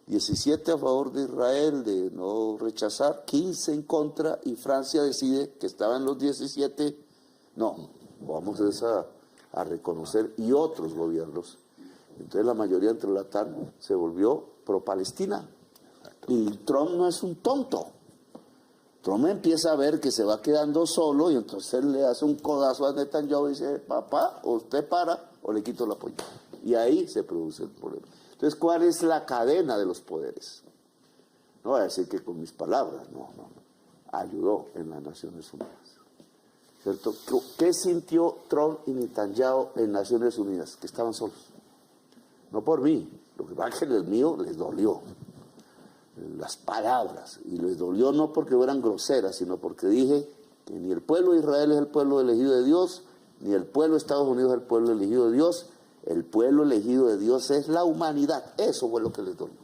S3: 17 a favor de Israel, de no rechazar, 15 en contra, y Francia decide que estaban los 17, no, vamos a reconocer, y otros gobiernos. Entonces la mayoría entre la OTAN se volvió pro-Palestina. Y Trump no es un tonto. Trump empieza a ver que se va quedando solo y entonces le hace un codazo a Netanyahu y dice, papá, o usted para o le quito el apoyo. Y ahí se produce el problema. Entonces, ¿cuál es la cadena de los poderes? No voy a decir que con mis palabras, no. Ayudó en las Naciones Unidas. ¿Cierto? ¿Qué sintió Trump y Netanyahu en Naciones Unidas? Que estaban solos. No por mí. Lo que pasa es que el mío les dolió. Las palabras, y les dolió no porque fueran groseras, sino porque dije que ni el pueblo de Israel es el pueblo elegido de Dios, ni el pueblo de Estados Unidos es el pueblo elegido de Dios, el pueblo elegido de Dios es la humanidad. Eso fue lo que les dolió.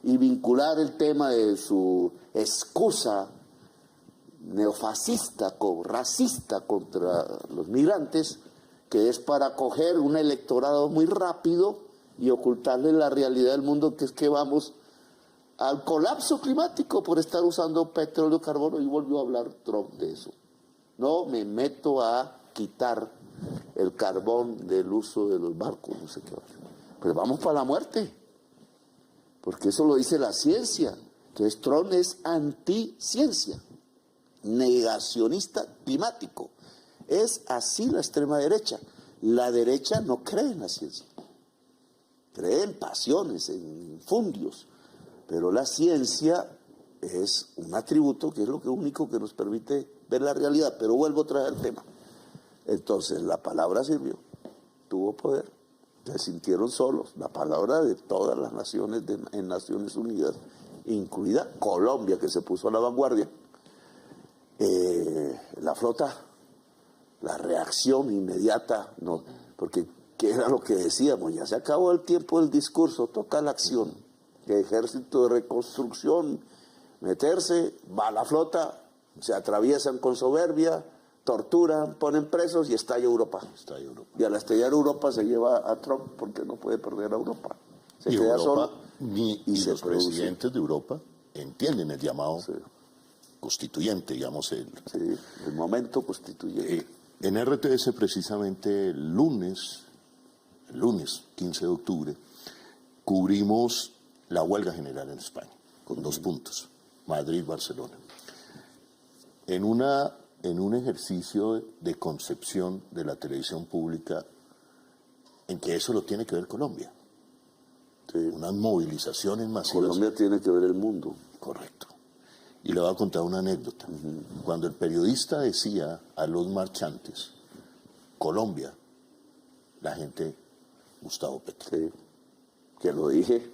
S3: Y vincular el tema de su excusa neofascista, racista contra los migrantes, que es para coger un electorado muy rápido y ocultarle la realidad del mundo, que es que vamos al colapso climático por estar usando petróleo y carbono, y volvió a hablar Trump de eso. No me meto a quitar el carbón del uso de los barcos, no sé qué. Pero vamos para la muerte, porque eso lo dice la ciencia. Entonces Trump es anticiencia, negacionista climático. Es así la extrema derecha. La derecha no cree en la ciencia, cree en pasiones, en fundios. Pero la ciencia es un atributo que es lo único que nos permite ver la realidad. Pero vuelvo a traer el tema. Entonces, la palabra sirvió, tuvo poder, se sintieron solos. La palabra de todas las naciones en Naciones Unidas, incluida Colombia, que se puso a la vanguardia. La flota, la reacción inmediata, no, porque ¿qué era lo que decíamos? Ya se acabó el tiempo del discurso, toca la acción. Ejército de reconstrucción, meterse, va la flota, se atraviesan con soberbia, torturan, ponen presos y estalla Europa. Y al estallar Europa se lleva a Trump porque no puede perder a Europa. Se
S2: Y
S3: queda
S2: Europa,
S3: solo
S2: y
S3: se
S2: los
S3: produce.
S2: presidentes de Europa entienden el llamado
S3: Sí.
S2: constituyente, digamos.
S3: Sí, el momento constituyente.
S2: En RTS precisamente el lunes 15 de octubre, cubrimos la huelga general en España, con 2 puntos, Madrid-Barcelona. En un ejercicio de concepción de la televisión pública, en que eso lo tiene que ver Colombia.
S3: Sí.
S2: Unas movilizaciones masivas.
S3: Colombia tiene que ver el mundo.
S2: Correcto. Y le voy a contar una anécdota. Cuando el periodista decía a los marchantes, Colombia, la gente, Gustavo Petro.
S3: Sí. Que lo dije,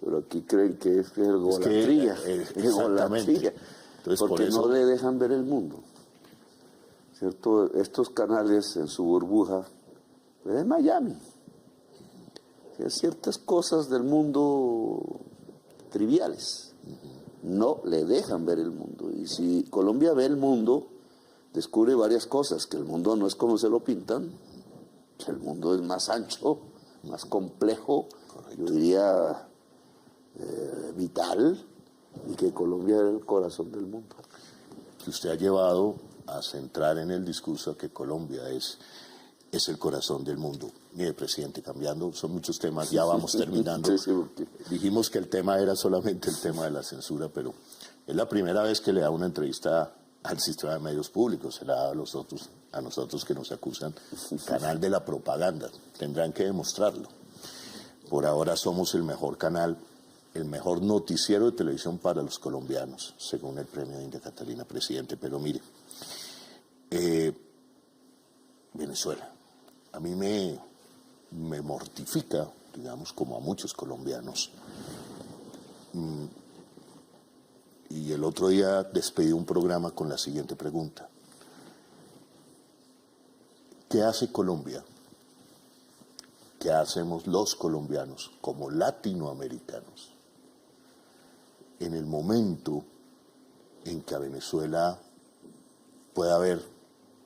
S3: pero aquí creen que es egolatría. Es egolatría.
S2: Entonces,
S3: porque
S2: por eso,
S3: no le dejan ver el mundo. ¿Cierto? Estos canales en su burbuja, es Miami. Hay ciertas cosas del mundo triviales. No le dejan ver el mundo. Y si Colombia ve el mundo, descubre varias cosas, que el mundo no es como se lo pintan, que el mundo es más ancho, más complejo, yo diría vital, y que Colombia es el corazón del mundo.
S2: que usted ha llevado a centrar en el discurso a que Colombia es el corazón del mundo. Mire, presidente, cambiando, son muchos temas, ya vamos terminando.
S3: Sí, porque
S2: Dijimos que el tema era solamente el tema de la censura, pero es la primera vez que le da una entrevista al sistema de medios públicos, se la da a nosotros que nos acusan canal de la propaganda. Tendrán que demostrarlo. Por ahora somos el mejor canal, el mejor noticiero de televisión para los colombianos, según el premio India Catalina, presidente. Pero mire, Venezuela, a mí me mortifica, digamos, como a muchos colombianos. Y el otro día despedí un programa con la siguiente pregunta. ¿Qué hace Colombia ¿qué hacemos los colombianos como latinoamericanos en el momento en que a Venezuela pueda haber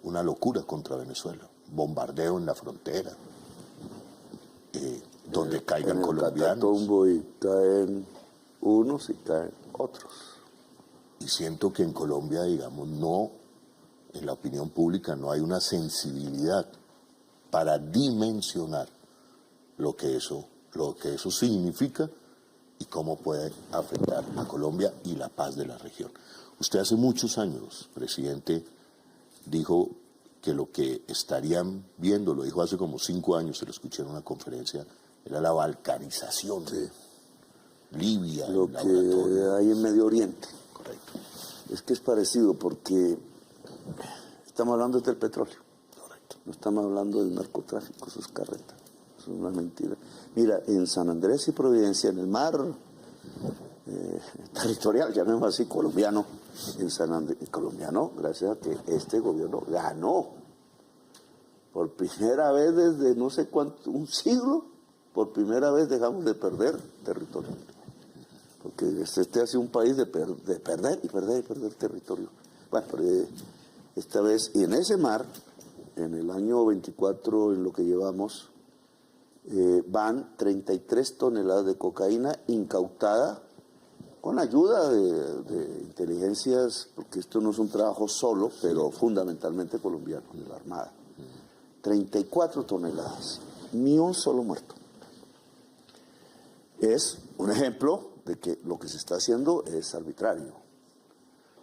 S2: una locura contra Venezuela, bombardeo en la frontera, donde caigan colombianos?
S3: Catatumbo y caen unos y caen otros.
S2: Y siento que en Colombia, digamos, no, en la opinión pública no hay una sensibilidad para dimensionar lo que eso significa y cómo puede afectar a Colombia y la paz de la región. Usted hace muchos años, presidente, dijo que lo que estarían viendo, lo dijo hace como 5 años, se lo escuché en una conferencia, era la balcanización de Libia,
S3: lo que hay en Medio Oriente.
S2: Correcto.
S3: Es que es parecido porque estamos hablando del petróleo.
S2: Correcto.
S3: No estamos hablando del narcotráfico, eso es carreta, eso es una mentira. Mira, en San Andrés y Providencia, en el mar territorial, llamémoslo así, colombiano, en San Andrés, colombiano, gracias a que este gobierno ganó. Por primera vez desde no sé cuánto, un siglo, por primera vez dejamos de perder territorio. Porque este ha sido un país de perder y perder y perder territorio. Bueno, pero esta vez, y en ese mar, en el año 24, en lo que llevamos, van 33 toneladas de cocaína incautada con ayuda de inteligencias, porque esto no es un trabajo solo, pero fundamentalmente colombiano, de la Armada. 34 toneladas, ni un solo muerto. Es un ejemplo de que lo que se está haciendo es arbitrario.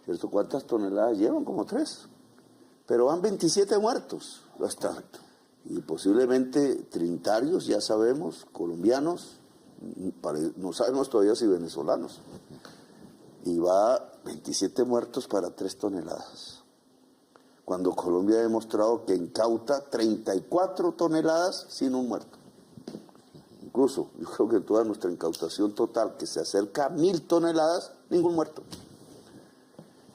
S3: ¿Cierto? ¿Cuántas toneladas llevan? Como 3. Pero van 27 muertos. Y posiblemente trinitarios, ya sabemos, colombianos, no sabemos todavía si venezolanos. Y va 27 muertos para 3 toneladas. Cuando Colombia ha demostrado que incauta 34 toneladas sin un muerto. Incluso, yo creo que toda nuestra incautación total, que se acerca a 1000 toneladas, ningún muerto.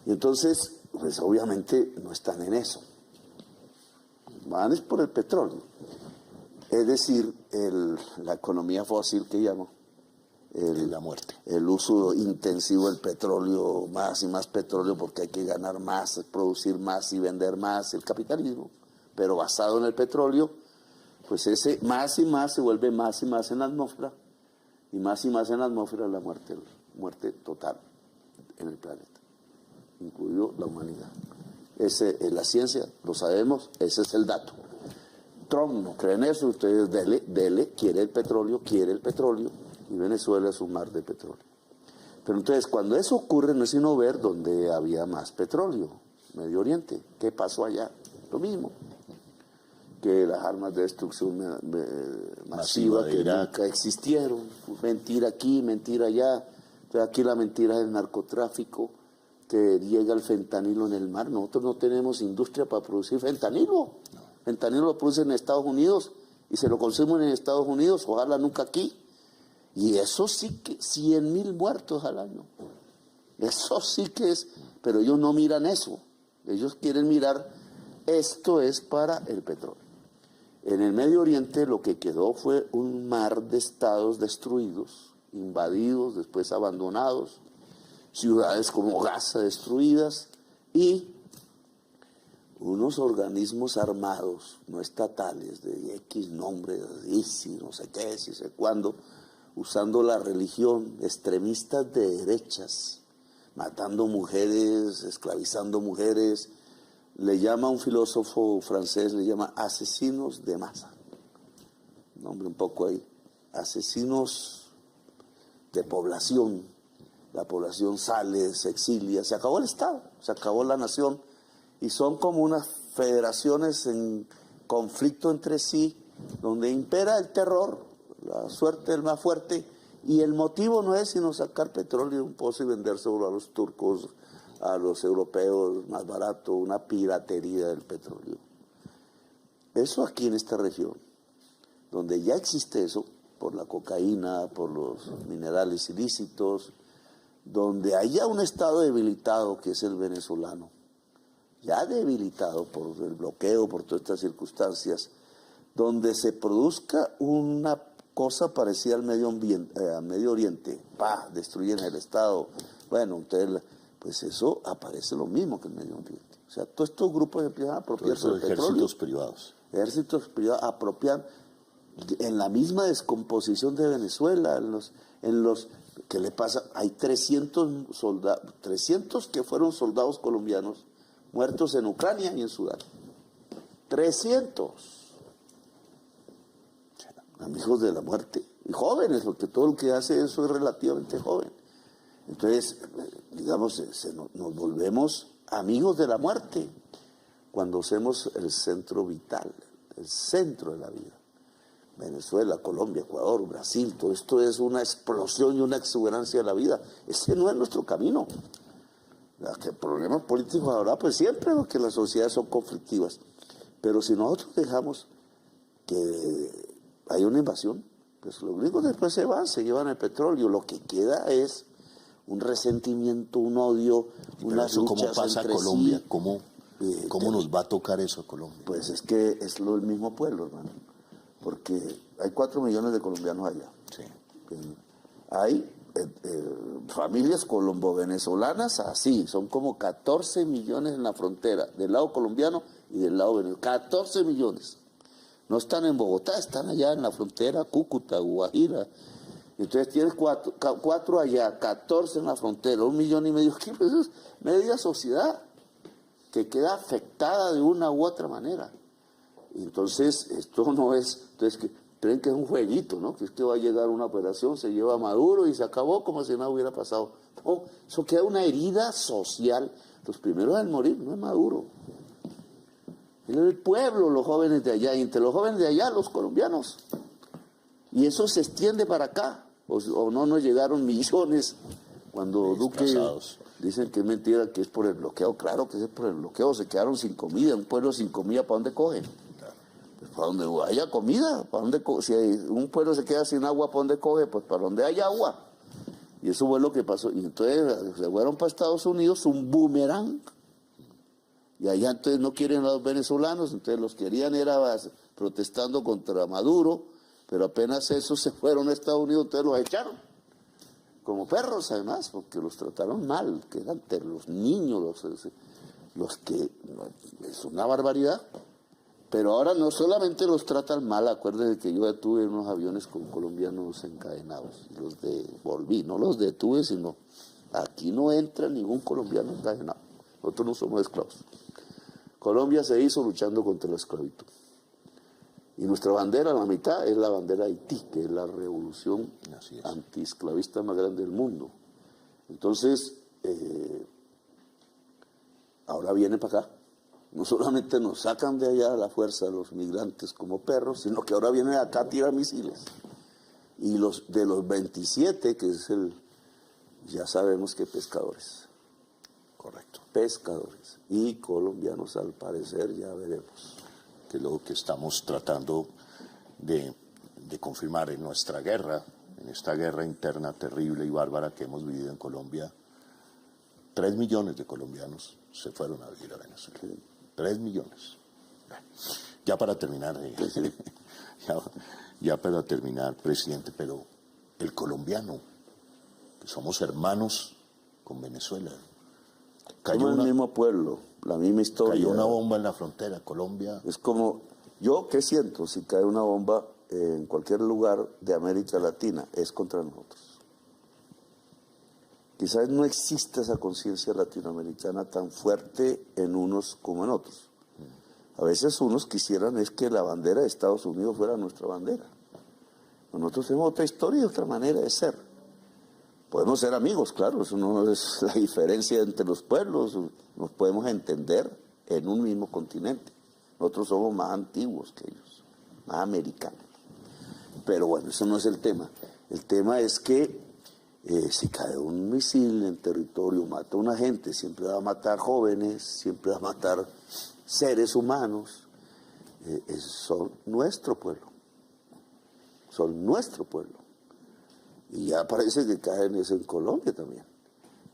S3: Y entonces, pues obviamente no están en eso. Van es por el petróleo. Es decir, la economía fósil que llamo.
S2: La muerte.
S3: El uso intensivo del petróleo, más y más petróleo porque hay que ganar más, producir más y vender más, el capitalismo. Pero basado en el petróleo, pues ese más y más se vuelve más y más en la atmósfera. Y más en la atmósfera la muerte total en el planeta, incluido la humanidad. Ese es la ciencia, lo sabemos, ese es el dato. Trump no cree en eso, ustedes dele, quiere el petróleo, y Venezuela es un mar de petróleo. Pero entonces, cuando eso ocurre, no es sino ver dónde había más petróleo, Medio Oriente. ¿Qué pasó allá? Lo mismo. Que las armas de destrucción masiva que nunca existieron. Mentira aquí, mentira allá. Entonces, aquí la mentira es el narcotráfico, que llega el fentanilo en el mar. Nosotros no tenemos industria para producir fentanilo. Fentanilo lo producen en Estados Unidos y se lo consumen en Estados Unidos, ojalá nunca aquí. Y eso sí que 100.000 muertos al año. Eso sí que es, pero ellos no miran eso. Ellos quieren mirar, esto es para el petróleo. En el Medio Oriente lo que quedó fue un mar de estados destruidos, invadidos, después abandonados, ciudades como Gaza destruidas y unos organismos armados, no estatales, de X nombre, ISIS, no sé qué, si sé cuándo, usando la religión, extremistas de derechas, matando mujeres, esclavizando mujeres. Le llama un filósofo francés, le llama asesinos de masa. Nombre un poco ahí. Asesinos de población. La población sale, se exilia, se acabó el Estado, se acabó la nación. Y son como unas federaciones en conflicto entre sí, donde impera el terror, la suerte del más fuerte, y el motivo no es sino sacar petróleo de un pozo y vendérselo a los turcos, a los europeos más barato, una piratería del petróleo. Eso aquí en esta región, donde ya existe eso, por la cocaína, por los minerales ilícitos, donde haya un estado debilitado que es el venezolano, ya debilitado por el bloqueo, por todas estas circunstancias, donde se produzca una cosa parecida al Medio Oriente, destruyen el Estado, bueno, entonces, pues eso aparece lo mismo que el Medio Oriente. O sea, todos estos grupos empiezan a apropiarse del petróleo.
S2: Ejércitos privados.
S3: Ejércitos privados apropian en la misma descomposición de Venezuela, ¿qué le pasa? Hay 300 soldados, 300 que fueron soldados colombianos muertos en Ucrania y en Sudán. 300. Amigos de la muerte. Y jóvenes, porque todo el que hace eso es relativamente joven. Entonces, digamos, nos volvemos amigos de la muerte cuando hacemos el centro vital, el centro de la vida. Venezuela, Colombia, Ecuador, Brasil, todo esto es una explosión y una exuberancia de la vida. Ese no es nuestro camino. Los problemas políticos ahora, pues siempre, porque las sociedades son conflictivas. Pero si nosotros dejamos que hay una invasión, pues los gringos después se van, se llevan el petróleo. Lo que queda es un resentimiento, un odio, unas
S2: ¿Eso cómo
S3: luchas
S2: pasa a
S3: entre
S2: Colombia?
S3: sí.
S2: ¿Cómo nos va a tocar eso a Colombia?
S3: Pues es que es el mismo pueblo, hermano. Porque hay 4 millones de colombianos allá.
S2: Sí.
S3: Hay familias colombo-venezolanas así, son como 14 millones en la frontera, del lado colombiano y del lado venezolano. 14 millones. No están en Bogotá, están allá en la frontera, Cúcuta, Guajira. Entonces tienes 4 allá, 14 en la frontera, 1,5 millones. ¿Qué? Pues es media sociedad que queda afectada de una u otra manera. Entonces, esto no es, entonces creen que es un jueguito, ¿no? Que es que va a llegar una operación, se lleva a Maduro y se acabó como si nada hubiera pasado. No, eso queda una herida social. Los primeros en morir no es Maduro. Es el pueblo, los jóvenes de allá, y entre los jóvenes de allá, los colombianos. Y eso se extiende para acá. O no nos llegaron millones cuando Duque dicen que es mentira, que es por el bloqueo. Claro que es por el bloqueo, se quedaron sin comida. Un pueblo sin comida, ¿para dónde cogen? Pues para donde haya comida. Si un pueblo se queda sin agua, ¿para dónde coge? Pues para donde haya agua. Y eso fue lo que pasó. Y entonces se fueron para Estados Unidos, un boomerang. Y allá entonces no quieren a los venezolanos, entonces los querían era protestando contra Maduro, pero apenas esos se fueron a Estados Unidos, entonces los echaron. Como perros además, porque los trataron mal, que eran los niños, los que... Es una barbaridad. Pero ahora no solamente los tratan mal, acuérdense que yo detuve unos aviones con colombianos encadenados, volví, no los detuve, sino aquí no entra ningún colombiano encadenado, nosotros no somos esclavos. Colombia se hizo luchando contra la esclavitud. Y nuestra bandera, la mitad, es la bandera de Haití, que es la revolución antiesclavista más grande del mundo. Entonces, ahora viene para acá. No solamente nos sacan de allá a la fuerza los migrantes como perros, sino que ahora vienen acá a tirar misiles. Y de los 27, que es ya sabemos que pescadores.
S2: Correcto.
S3: Pescadores. Y colombianos, al parecer, ya veremos.
S2: Que es lo que estamos tratando de confirmar en nuestra guerra, en esta guerra interna terrible y bárbara que hemos vivido en Colombia. 3 millones de colombianos se fueron a vivir a Venezuela. 3 millones. Ya para terminar, ya para terminar, presidente, pero el colombiano, que somos hermanos con Venezuela.
S3: Somos el mismo pueblo, la misma historia.
S2: Cayó una bomba en la frontera, Colombia.
S3: Es como, ¿yo qué siento si cae una bomba en cualquier lugar de América Latina? Es contra nosotros. Quizás no existe esa conciencia latinoamericana tan fuerte en unos como en otros. A veces unos quisieran es que la bandera de Estados Unidos fuera nuestra bandera. Nosotros tenemos otra historia y otra manera de ser. Podemos ser amigos, claro, eso no es la diferencia entre los pueblos, nos podemos entender en un mismo continente. Nosotros somos más antiguos que ellos, más americanos. Pero bueno, eso no es el tema. El tema es que si cae un misil en territorio, mata a una gente, siempre va a matar jóvenes, siempre va a matar seres humanos. Son nuestro pueblo. Son nuestro pueblo. Y ya parece que caen eso en Colombia también.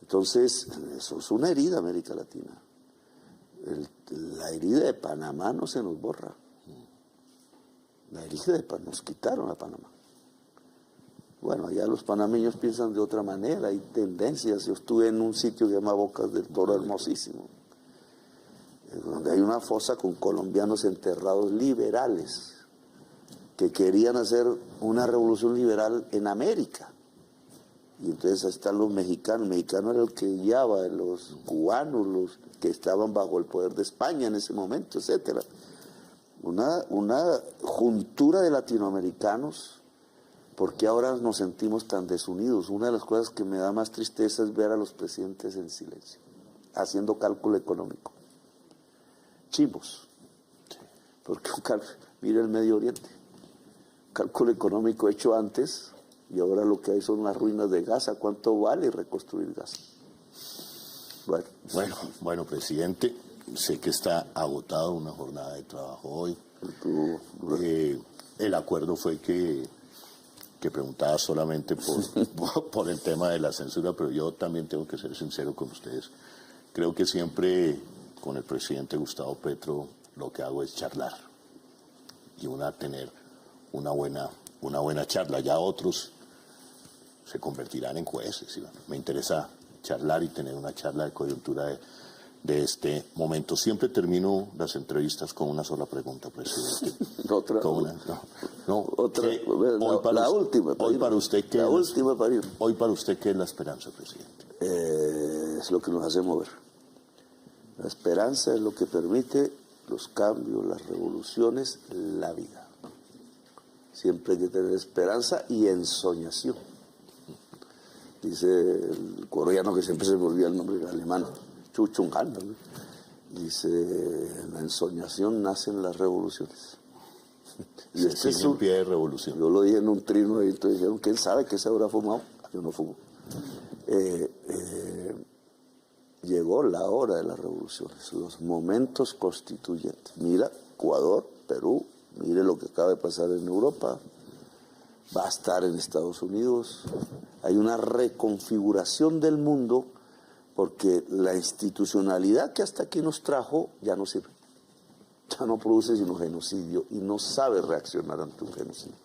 S3: Entonces, eso es una herida América Latina. La herida de Panamá no se nos borra. La IGEDEPA, nos quitaron a Panamá. Bueno, allá los panameños piensan de otra manera, hay tendencias. Yo estuve en un sitio que se llama Bocas del Toro, hermosísimo, donde hay una fosa con colombianos enterrados liberales que querían hacer una revolución liberal en América. Y entonces ahí están los mexicanos. El mexicano era el que guiaba, los cubanos, los que estaban bajo el poder de España en ese momento, etcétera. Una juntura de latinoamericanos. ¿Por qué ahora nos sentimos tan desunidos? Una de las cosas que me da más tristeza es ver a los presidentes en silencio, haciendo cálculo económico. Chivos. Porque mira el Medio Oriente. Cálculo económico hecho antes y ahora lo que hay son las ruinas de Gaza. ¿Cuánto vale reconstruir Gaza?
S2: Bueno, presidente, sé que está agotado una jornada de trabajo hoy. El acuerdo fue que preguntaba solamente por el tema de la censura, pero yo también tengo que ser sincero con ustedes. Creo que siempre con el presidente Gustavo Petro lo que hago es charlar y tener una buena charla. Ya otros se convertirán en jueces. ¿Sí? Me interesa charlar y tener una charla de coyuntura de este momento. Siempre termino las entrevistas con una sola pregunta, presidente.
S3: Otra. Otra. La última.
S2: Hoy para usted, ¿qué es la esperanza, presidente?
S3: Es lo que nos hace mover. La esperanza es lo que permite los cambios, las revoluciones, la vida. Siempre hay que tener esperanza y ensoñación. Dice el coreano, que siempre se me olvida el nombre, alemán, Chu Chung Han, ¿no? Dice, en la ensoñación nacen las revoluciones. Y
S2: este es un pie de revolución.
S3: Yo lo dije en un trino y entonces dijeron, ¿quién sabe que se habrá fumado? Yo no fumo. Llegó la hora de las revoluciones, los momentos constituyentes. Mira, Ecuador, Perú, mire lo que acaba de pasar en Europa, va a estar en Estados Unidos. Hay una reconfiguración del mundo porque la institucionalidad que hasta aquí nos trajo ya no sirve. Ya no produce sino genocidio y no sabe reaccionar ante un genocidio.